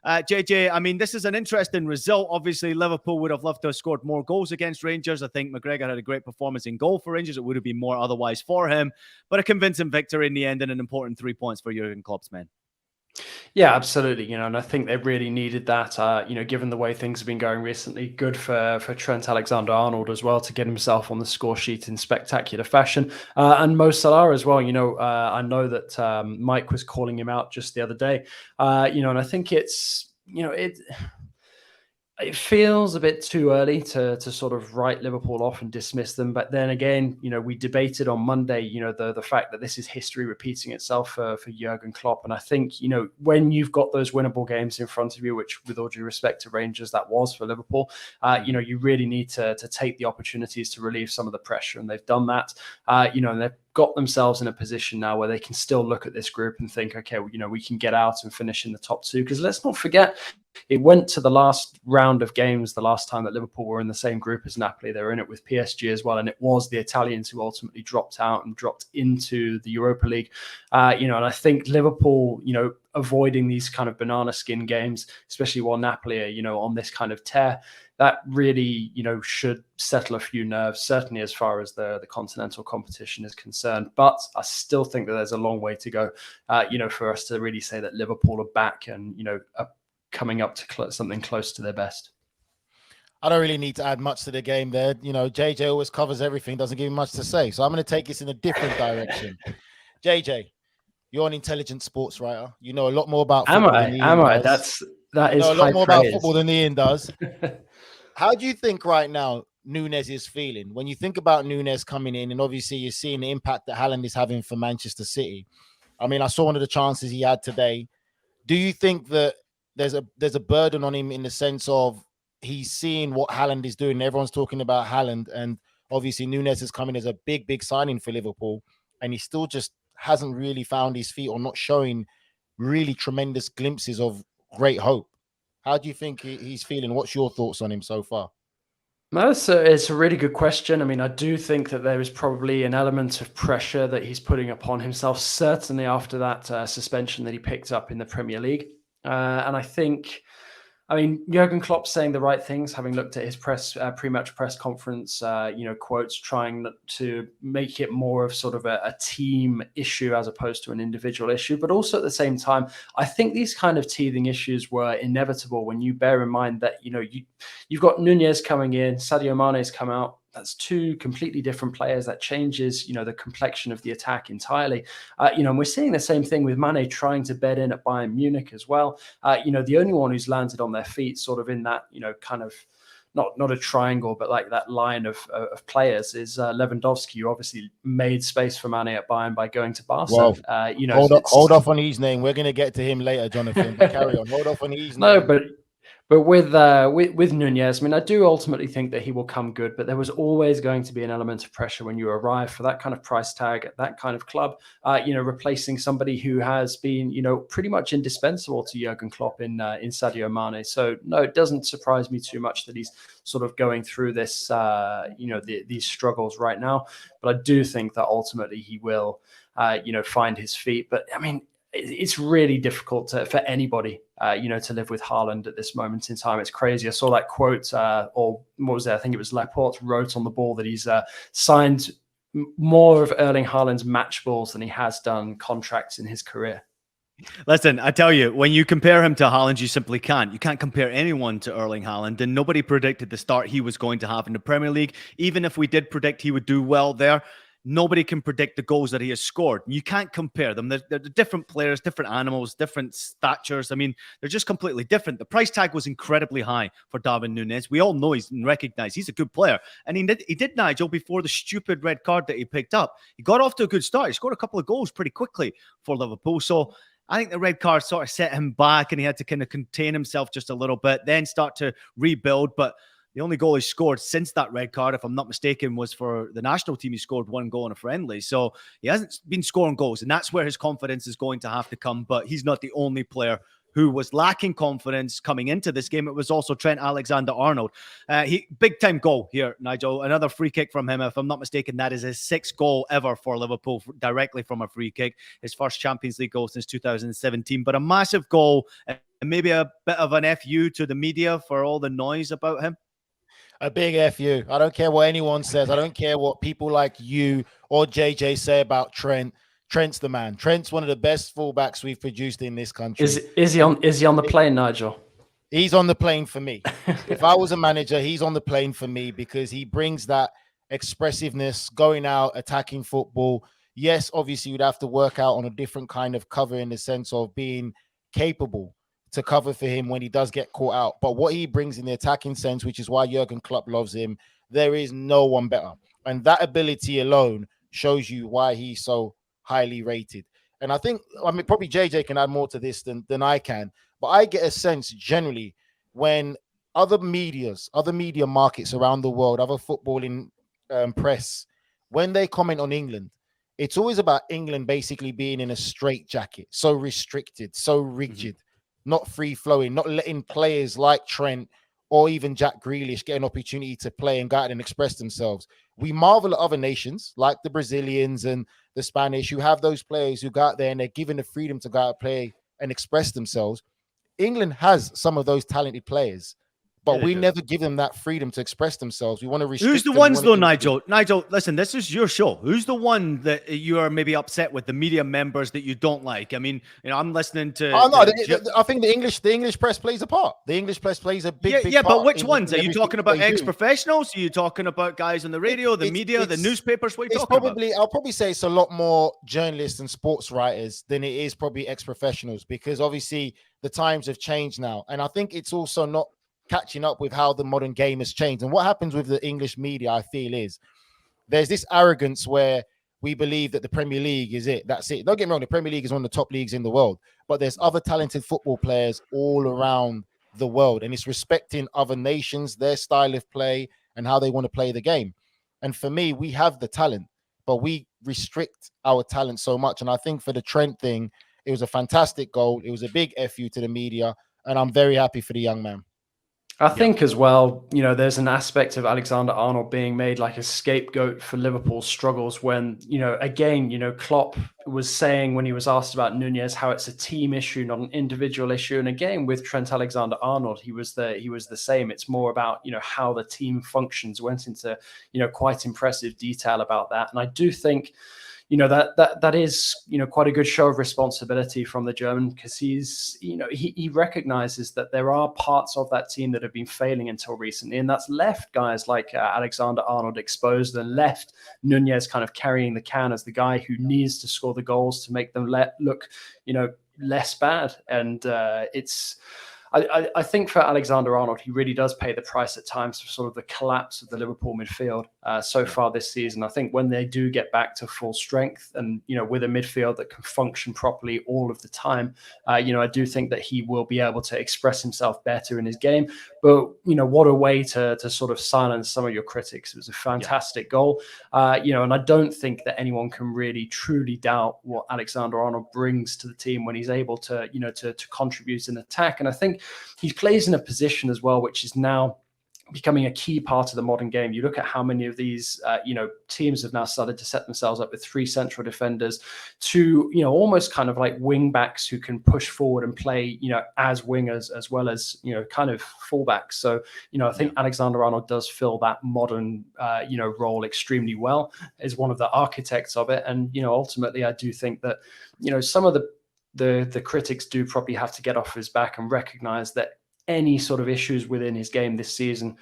JJ, I mean, this is an interesting result. Obviously, Liverpool would have loved to have scored more goals against Rangers. I think McGregor had a great performance in goal for Rangers. It would have been more otherwise for him. But a convincing victory in the end and an important 3 points for Jurgen Klopp's men. Yeah, absolutely. And I think they really needed that, given the way things have been going recently. Good for Trent Alexander-Arnold as well to get himself on the score sheet in spectacular fashion. And Mo Salah as well. I know that Mike was calling him out just the other day, and I think it feels a bit too early to sort of write Liverpool off and dismiss them. But then again, we debated on Monday, the fact that this is history repeating itself for Jurgen Klopp. And I think, when you've got those winnable games in front of you, which with all due respect to Rangers, that was for Liverpool, you really need to take the opportunities to relieve some of the pressure. And they've done that, and they've got themselves in a position now where they can still look at this group and think, okay, we can get out and finish in the top two. Because let's not forget, it went to the last round of games the last time that Liverpool were in the same group as Napoli. They were in it with PSG as well, and it was the Italians who ultimately dropped out and dropped into the Europa League. And I think Liverpool, avoiding these kind of banana skin games, especially while Napoli are, on this kind of tear, that really, should settle a few nerves, certainly as far as the continental competition is concerned. But I still think that there's a long way to go, for us to really say that Liverpool are back and, are coming up to something close to their best. I don't really need to add much to the game there. JJ always covers everything, doesn't give me much to say. So I'm going to take this in a different direction. JJ, you're an intelligent sports writer. You know a lot more about football than Ian does. That is a lot more praise. about football than Ian does. How do you think right now Nuñez is feeling? When you think about Nuñez coming in, and obviously you're seeing the impact that Haaland is having for Manchester City. I mean, I saw one of the chances he had today. Do you think that there's a burden on him in the sense of he's seeing what Haaland is doing? Everyone's talking about Haaland, and obviously Nuñez is coming as a big signing for Liverpool, and he still just hasn't really found his feet or not showing really tremendous glimpses of great hope. How do you think he's feeling? What's your thoughts on him so far? No, it's a really good question. I mean, I do think that there is probably an element of pressure that he's putting upon himself, certainly after that suspension that he picked up in the Premier League. And I think, Jurgen Klopp saying the right things, having looked at his pre-match press conference, quotes, trying to make it more of sort of a team issue as opposed to an individual issue. But also at the same time, I think these kind of teething issues were inevitable when you bear in mind that, you've got Nuñez coming in, Sadio Mane's come out. That's two completely different players. That changes, the complexion of the attack entirely. And we're seeing the same thing with Mane trying to bed in at Bayern Munich as well. The only one who's landed on their feet sort of in that, kind of not a triangle, but like that line of players is Lewandowski, who obviously made space for Mane at Bayern by going to Barca. Well, hold off on his name. We're going to get to him later, Jonathan. But carry on. Hold off on his name. No, but with Nuñez, I do ultimately think that he will come good, but there was always going to be an element of pressure when you arrive for that kind of price tag at that kind of club, replacing somebody who has been, pretty much indispensable to Jurgen Klopp in Sadio Mane. So no, it doesn't surprise me too much that he's sort of going through this, these struggles right now. But I do think that ultimately he will, find his feet. But it's really difficult for anybody, to live with Haaland at this moment in time. It's crazy. I saw that quote, or what was it? I think it was Laporte wrote on the ball that he's signed more of Erling Haaland's match balls than he has done contracts in his career. Listen, I tell you, when you compare him to Haaland, you simply can't. You can't compare anyone to Erling Haaland, and nobody predicted the start he was going to have in the Premier League. Even if we did predict he would do well there, nobody can predict the goals that he has scored. You can't compare them. They're different players, different animals, different statures. They're just completely different. The price tag was incredibly high for Darwin Nuñez. We all know and recognize he's a good player. And he did, Nigel, before the stupid red card that he picked up. He got off to a good start. He scored a couple of goals pretty quickly for Liverpool. So I think the red card sort of set him back and he had to kind of contain himself just a little bit, then start to rebuild. But the only goal he scored since that red card, if I'm not mistaken, was for the national team. He scored one goal in a friendly. So he hasn't been scoring goals, and that's where his confidence is going to have to come. But he's not the only player who was lacking confidence coming into this game. It was also Trent Alexander-Arnold. Big-time goal here, Nigel. Another free kick from him. If I'm not mistaken, that is his 6th goal ever for Liverpool, directly from a free kick. His first Champions League goal since 2017. But a massive goal And maybe a bit of an FU to the media for all the noise about him? A big FU. I don't care what anyone says. I don't care what people like you or JJ say about Trent. Trent's the man. Trent's one of the best fullbacks we've produced in this country. Is he on the plane, Nigel? He's on the plane for me. If I was a manager, he's on the plane for me because he brings that expressiveness, going out, attacking football. Yes, obviously you'd have to work out on a different kind of cover in the sense of being capable to cover for him when he does get caught out. But what he brings in the attacking sense, which is why Jurgen Klopp loves him, there is no one better. And that ability alone shows you why he's so highly rated. And I think, I mean, probably JJ can add more to this than I can, but I get a sense generally when other media markets around the world, other footballing press, when they comment on England, it's always about England basically being in a straitjacket, so restricted, so rigid, not free-flowing, not letting players like Trent or even Jack Grealish get an opportunity to play and go out and express themselves. We marvel at other nations like the Brazilians and the Spanish who have those players who go out there and they're given the freedom to go out and play and express themselves. England has some of those talented players, but we never give them that freedom to express themselves. We want to restrict. Who's the ones though, Nigel? Nigel, listen, this is your show. Who's the one that you are maybe upset with, the media members that you don't like? I mean, you know, I'm listening to. Oh no, I think the English press plays a part. The English press plays a big part. But which ones? Are you talking about ex-professionals? Are you talking about guys on the radio, the media, the newspapers? What are you talking about? I'll probably say it's a lot more journalists and sports writers than it is probably ex-professionals, because obviously the times have changed now, and I think it's also not catching up with how the modern game has changed. And what happens with the English media, I feel, is there's this arrogance where we believe that the Premier League is it. That's it. Don't get me wrong, the Premier League is one of the top leagues in the world, but there's other talented football players all around the world, and it's respecting other nations, their style of play and how they want to play the game. And for me, we have the talent, but we restrict our talent so much. And I think for the Trent thing, it was a fantastic goal. It was a big FU to the media, and I'm very happy for the young man. I think as well, you know, there's an aspect of Alexander-Arnold being made like a scapegoat for Liverpool's struggles when, you know, again, you know, Klopp was saying when he was asked about Nuñez how it's a team issue, not an individual issue. And again, with Trent Alexander-Arnold, he was the same. It's more about, you know, how the team functions. Went into, you know, quite impressive detail about that. And I do think, you know, that is, you know, quite a good show of responsibility from the German, because he's, you know, he recognizes that there are parts of that team that have been failing until recently, and that's left guys like Alexander-Arnold exposed and left Nuñez kind of carrying the can as the guy who needs to score the goals to make them look, you know, less bad. And I think for Alexander-Arnold, he really does pay the price at times for sort of the collapse of the Liverpool midfield so far this season. I think when they do get back to full strength and, you know, with a midfield that can function properly all of the time, you know, I do think that he will be able to express himself better in his game. But, you know, what a way to sort of silence some of your critics. It was a fantastic goal, you know, and I don't think that anyone can really truly doubt what Alexander-Arnold brings to the team when he's able to, you know, to contribute in attack. And I think he plays in a position as well, which is now becoming a key part of the modern game. You look at how many of these, you know, teams have now started to set themselves up with three central defenders, to, you know, almost kind of like wing backs who can push forward and play, you know, as wingers as well as, you know, kind of fullbacks. So, you know, I think Alexander-Arnold does fill that modern, you know, role extremely well, is one of the architects of it. And, you know, ultimately, I do think that, you know, some of the critics do probably have to get off his back and recognize that any sort of issues within his game this season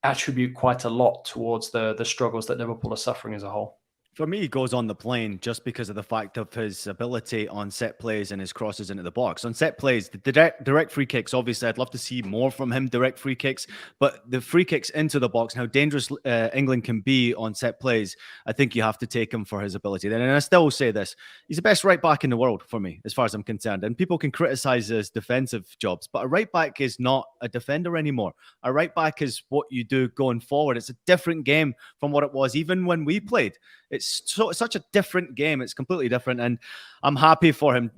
attribute quite a lot towards the struggles that Liverpool are suffering as a whole. For me, he goes on the plane just because of the fact of his ability on set plays and his crosses into the box. On set plays, the direct free kicks, obviously, I'd love to see more from him, direct free kicks. But the free kicks into the box, and how dangerous England can be on set plays, I think you have to take him for his ability. And I still say this, he's the best right back in the world for me, as far as I'm concerned. And people can criticize his defensive jobs, but a right back is not a defender anymore. A right back is what you do going forward. It's a different game from what it was even when we played. It's such a different game. It's completely different. And I'm happy for him.